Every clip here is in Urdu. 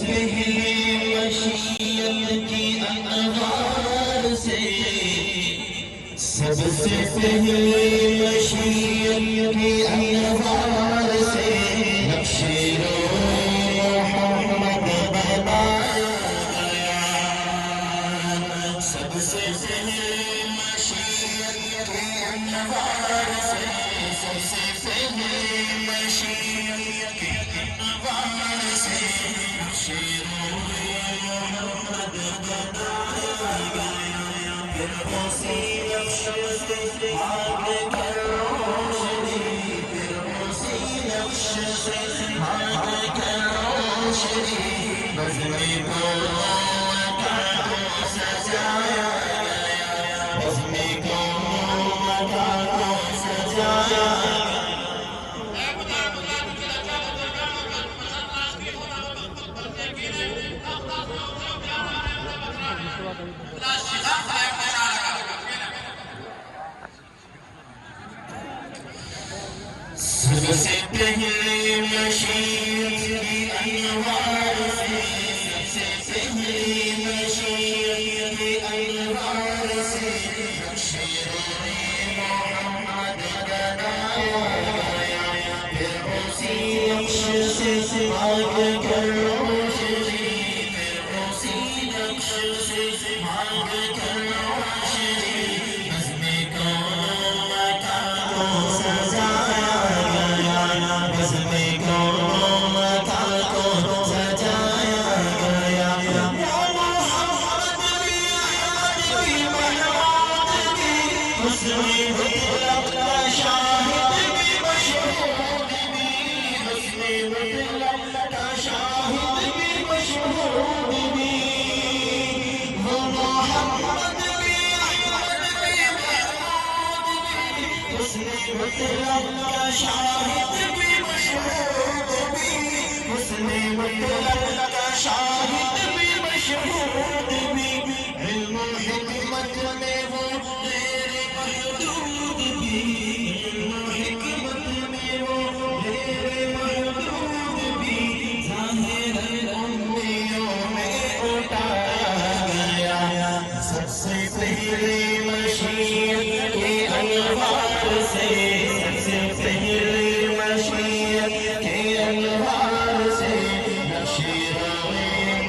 پہلے مشیت کی انوار سے، سب سے پہلے مشیت کی انوار سے نقش محمد بنایا گیا۔ سب سے پہلے مشیت کی انوار سے، سب سے پہلے مشیت کی انوار سے نقش محمد بنایا گیا۔ پھر اسی نقش سے بھاگ کر روشنی، پھر اسی نقش سے بھاگ کر روشنی بزم کو مکہ کو سجایا گیا، بزم کو مکہ کو سجایا گیا۔ سب سے پہلے مشیت کی انوار سے، سب سے پہلے مشیت کی انوار سے نقش محمد بنایا گیا۔ پھر اسی نقش سے بھاگ کر روشنی، پھر اسی نقش سے بھاگ کر روشنی بزم کو مکہ کو سجایا گیا، بزم کو مکہ کو سجایا گیا۔ یا محمد بھی احمد بھی محمود بھی، حسن مطلق کا شاہد بھی مشہود بھی، حسن مطلق کا شاہد بھی مشہود بھی۔ وہ محمد بھی احمد بھی محمود بھی، حسن مطلق کا شاہد بھی مشہود بھی، حسن مطلق کا شاہد بھی مشہود بھی۔ علم و حکمت میں وہ غیر محدود بھی، علم و حکمت میں وہ غیر محدود بھی۔ ظاہر امیوں میں اٹھایا گیا، سب سے پہلے مشیت کے انوار سے، سب سے پہلے مشیت کے انوار سے نقش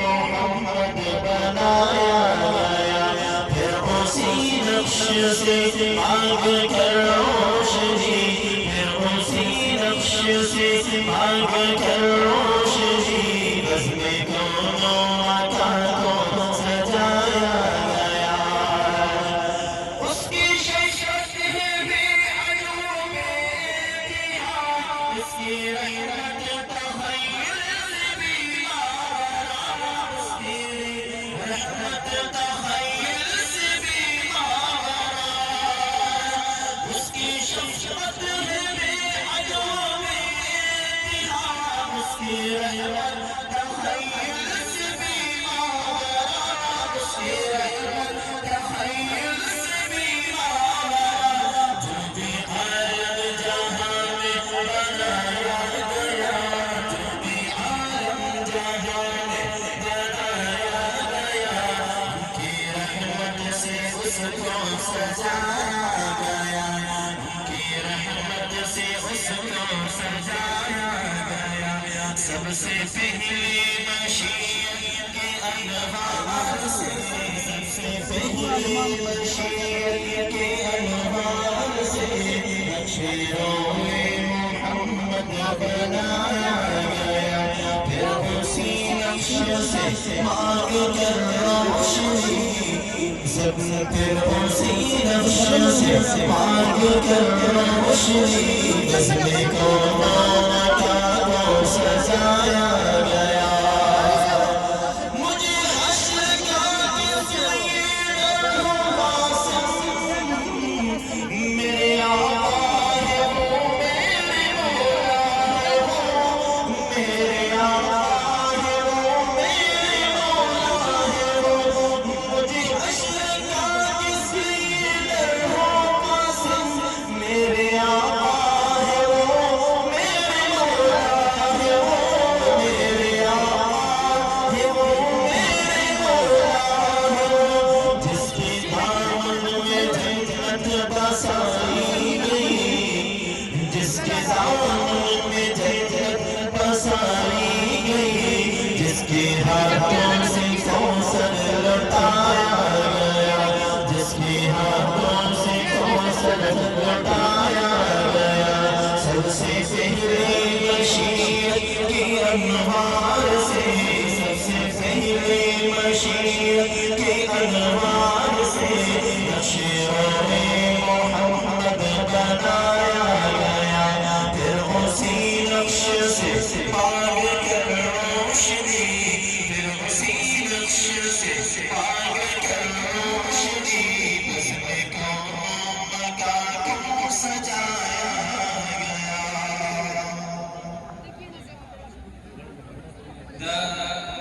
محمد بنایا گیا۔ پھر اسی نقش سے بھاگ کر روشنی، پھر اسی نقش سے بھاگ کر روشنی بزم کو مکہ کو سجایا گیا۔ اس کی شفقت ہے بے عدو بے انتہا، اس کی رحمت تخیل سے بیمار، اس کی رحمت تخیل سے بیمار، اس کی شفقت ہے بے عدو بے انتہا، اس کی رحمت تخیل سے بیمار، اس کی رحمت تخیل سے بیمار۔ جو بھی عالم جہاں میں بنایا گیا، جو بھی عالم جہاں میں بنایا گیا، ان کی رحمت سے اس کو سجایا گیا، ان کی رحمت سے اس کو سجایا گیا۔ سب سے پہلے مشیت کے انوار سے، سب سے پہلے مشیت کے انوار سے نقش محمد بنایا گیا۔ پھر اسی نقش سے بھاگ کر روشنی، پھر اسی نقش سے بھاگ کر روشنی بزم کو مکہ کو سجایا گیا۔ مجھے حشر کا کس لیے ڈر ہو قاسم، میرے آقا ہے وہ میرے مولا ہے وہ، میرے آقا ہے وہ میرے مولا ہے وہ۔ مجھے حشر کا کس لیے ڈر ہو قاسم، میرے آقا ہے وہ میرے مولا ہے وہ، میرے کے ہاتھوں سے کوثر لٹایا گیا، جس کے ہاتھوں سے کوثر لٹایا گیا، سب سے پہلے مشیت کے انوار سے، سب سے پہلے مشیت کے انوار سے نقشِ محمد بنایا گیا، پھر اسی نقش سے پاگ کر روشنی، پھر اسی نقش سے پاگ کر روشنی، بس میں